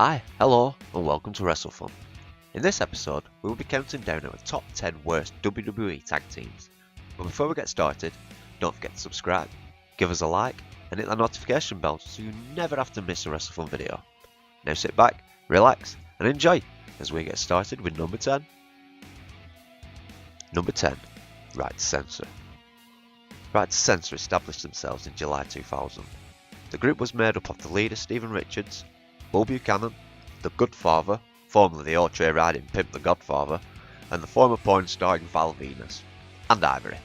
Hi, hello, and welcome to WrestleFun. In this episode, we will be counting down our top 10 worst WWE Tag Teams. But before we get started, don't forget to subscribe, give us a like, and hit that notification bell so you never have to miss a WrestleFun video. Now sit back, relax, and enjoy as we get started with number 10. Number 10, Right to Censor. Right to Censor established themselves in July 2000. The group was made up of the leader Stephen Richards, Bull Buchanan, the Godfather, formerly the Old Trey riding Pimp the Godfather, and the former porn star Val Venus, and Ivory.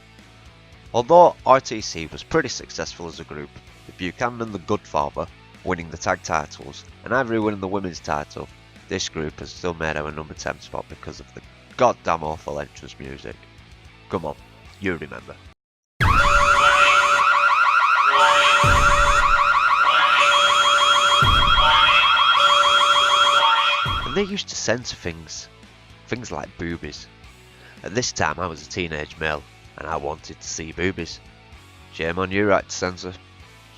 Although RTC was pretty successful as a group, with Buchanan and the Godfather winning the tag titles and Ivory winning the women's title, this group has still made our number 10 spot because of the goddamn awful entrance music. Come on, you remember. And they used to censor things like boobies. At this time I was a teenage male and I wanted to see boobies. Shame on you, Right to Censor.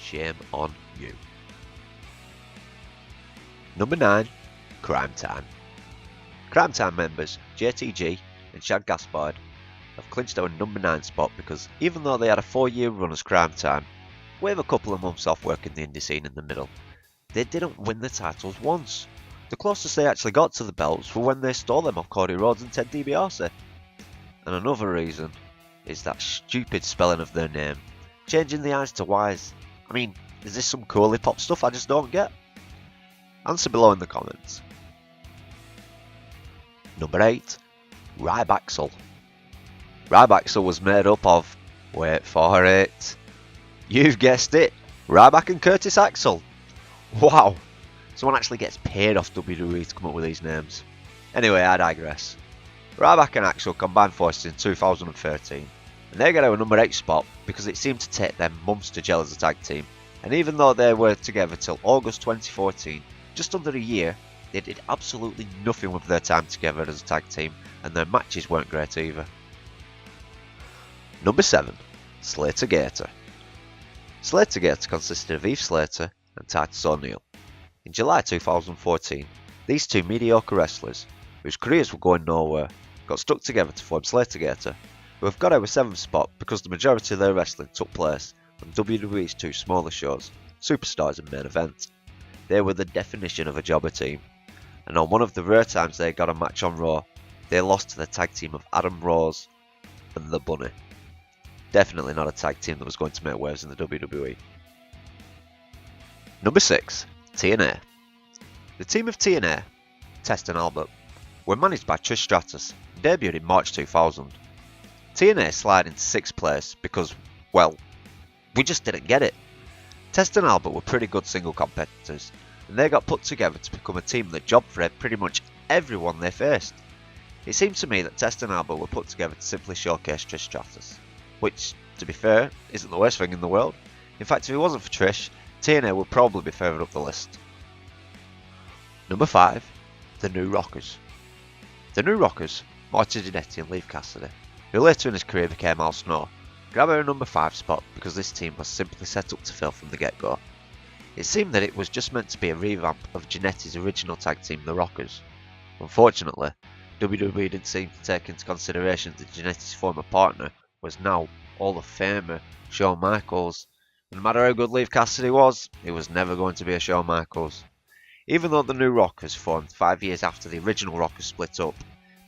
Shame on you. Number 9, Crime Time. Crime Time members JTG and Shad Gaspard have clinched our number 9 spot because even though they had a 4-year run as Crime Time, with a couple of months off working the indie scene in the middle, they didn't win the titles once. The closest they actually got to the belts were when they stole them off Cody Rhodes and Ted DiBiase. And another reason is that stupid spelling of their name, changing the I's to Y's. I mean, is this some cool hip hop stuff I just don't get? Answer below in the comments. Number 8, Rybaxel. Rybaxel was made up of, wait for it, you've guessed it, Ryback and Curtis Axel. Wow, someone actually gets paid off WWE to come up with these names. Anyway, I digress. Ryback and Axel combined forces in 2013, and they got our number 8 spot because it seemed to take them months to gel as a tag team, and even though they were together till August 2014, just under a year, they did absolutely nothing with their time together as a tag team, and their matches weren't great either. Number 7, Slater Gator. Slater Gator consisted of Heath Slater and Titus O'Neil. In July 2014, these two mediocre wrestlers, whose careers were going nowhere, got stuck together to form Slater Gator, who have got our 7th spot because the majority of their wrestling took place on WWE's 2 smaller shows, Superstars and Main Event. They were the definition of a jobber team, and on one of the rare times they got a match on Raw, they lost to the tag team of Adam Rose and The Bunny. Definitely not a tag team that was going to make waves in the WWE. Number 6, TNA. The team of TNA, Test and Albert, were managed by Trish Stratus and debuted in March 2000. TNA slid into 6th place because, well, we just didn't get it. Test and Albert were pretty good single competitors, and they got put together to become a team that jobbed for pretty much everyone they faced. It seemed to me that Test and Albert were put together to simply showcase Trish Stratus, which, to be fair, isn't the worst thing in the world. In fact, if it wasn't for Trish, TNA would probably be further up the list. Number 5, The New Rockers. The New Rockers, Marty Jannetty and Leif Cassidy, who later in his career became Al Snow, grab our number 5 spot because this team was simply set up to fail from the get-go. It seemed that it was just meant to be a revamp of Jannetty's original tag team, The Rockers. Unfortunately, WWE didn't seem to take into consideration that Jannetty's former partner was now Hall of Famer Shawn Michaels. No matter how good Leif Cassidy was, he was never going to be a Shawn Michaels. Even though the New Rockers formed 5 years after the original Rockers split up,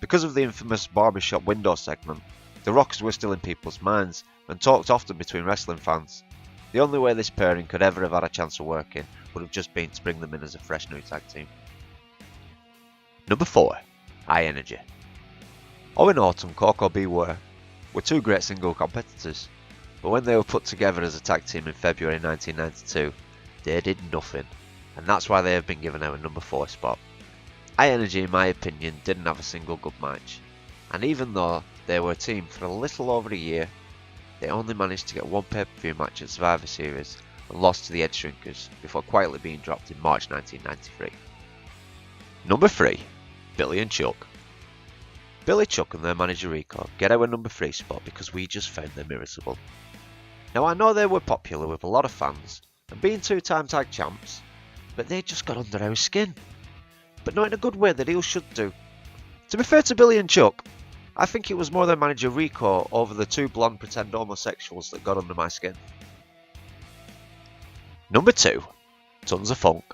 because of the infamous barbershop window segment, the Rockers were still in people's minds and talked often between wrestling fans. The only way this pairing could ever have had a chance of working would have just been to bring them in as a fresh new tag team. Number 4, High Energy. Owen Hart and Coco Beware were 2 great single competitors, but when they were put together as a tag team in February 1992, they did nothing, and that's why they have been given our number 4 spot. High Energy, in my opinion, didn't have a single good match, and even though they were a team for a little over a year, they only managed to get 1 pay-per-view match at Survivor Series and lost to the Edge Shrinkers before quietly being dropped in March 1993. Number 3, Billy and Chuck. Billy, Chuck and their manager Rico get our number 3 spot because we just found them irritable. Now I know they were popular with a lot of fans and being 2-time tag champs, but they just got under our skin. but not in a good way that heel should do. To be fair to Billy and Chuck, I think it was more their manager Rico over the two blonde pretend homosexuals that got under my skin. Number 2, Tons of Funk.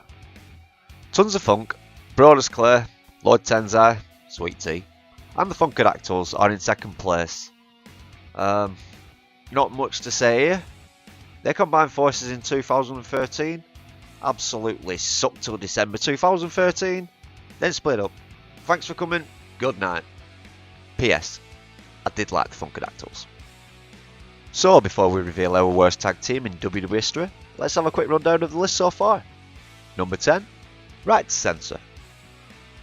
Tons of Funk, Brodus Clay, Lord Tensai, Sweet Tea, and the Funkadactyls are in second place. Not much to say here. They combined forces in 2013, absolutely sucked till December 2013, then split up. Thanks for coming, good night. P.S. I did like the Funkadactyls. So before we reveal our worst tag team in WWE history, let's have a quick rundown of the list so far. Number 10, Right to Censor.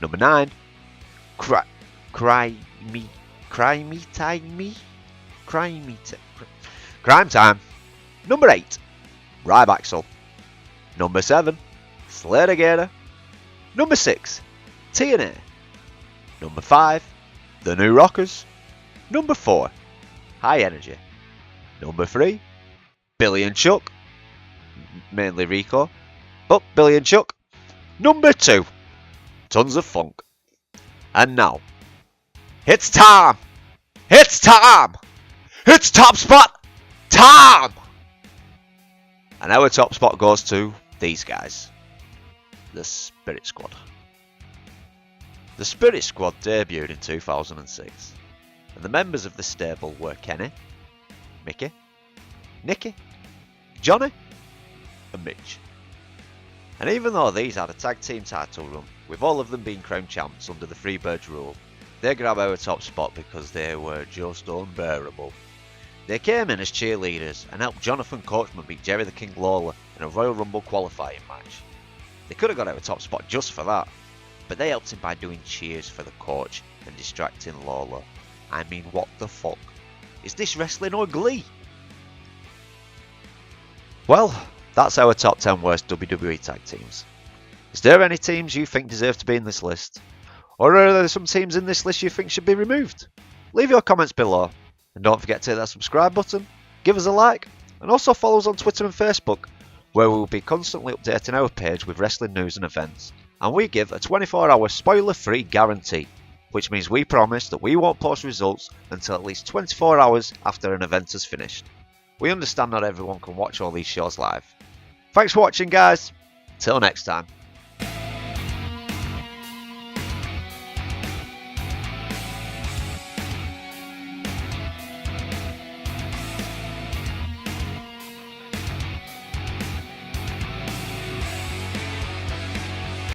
Number 9, Crime Time. Number 8, Rybaxel. Number 7, Slater Gator. Number 6, TNA. Number 5, The New Rockers. Number 4, High Energy. Number 3, Billy and Chuck. Mainly Rico, but Billy and Chuck. Number 2, Tons of Funk. And now, it's time! It's time! It's top spot time! And our top spot goes to these guys. The Spirit Squad. The Spirit Squad debuted in 2006. And the members of the stable were Kenny, Mickey, Nicky, Johnny, and Mitch. And even though these had a tag team title run, with all of them being crowned champs under the Freebirds rule, they grabbed our top spot because they were just unbearable. They came in as cheerleaders and helped Jonathan Coachman beat Jerry the King Lawler in a Royal Rumble qualifying match. They could have got our top spot just for that, but they helped him by doing cheers for the coach and distracting Lawler. I mean, what the fuck? Is this wrestling or Glee? Well, that's our top 10 worst WWE tag teams. Is there any teams you think deserve to be in this list? Or are there some teams in this list you think should be removed? Leave your comments below. And don't forget to hit that subscribe button, give us a like, and also follow us on Twitter and Facebook, where we will be constantly updating our page with wrestling news and events. And we give a 24-hour spoiler-free guarantee, which means we promise that we won't post results until at least 24 hours after an event has finished. We understand not everyone can watch all these shows live. Thanks for watching, guys. Till next time.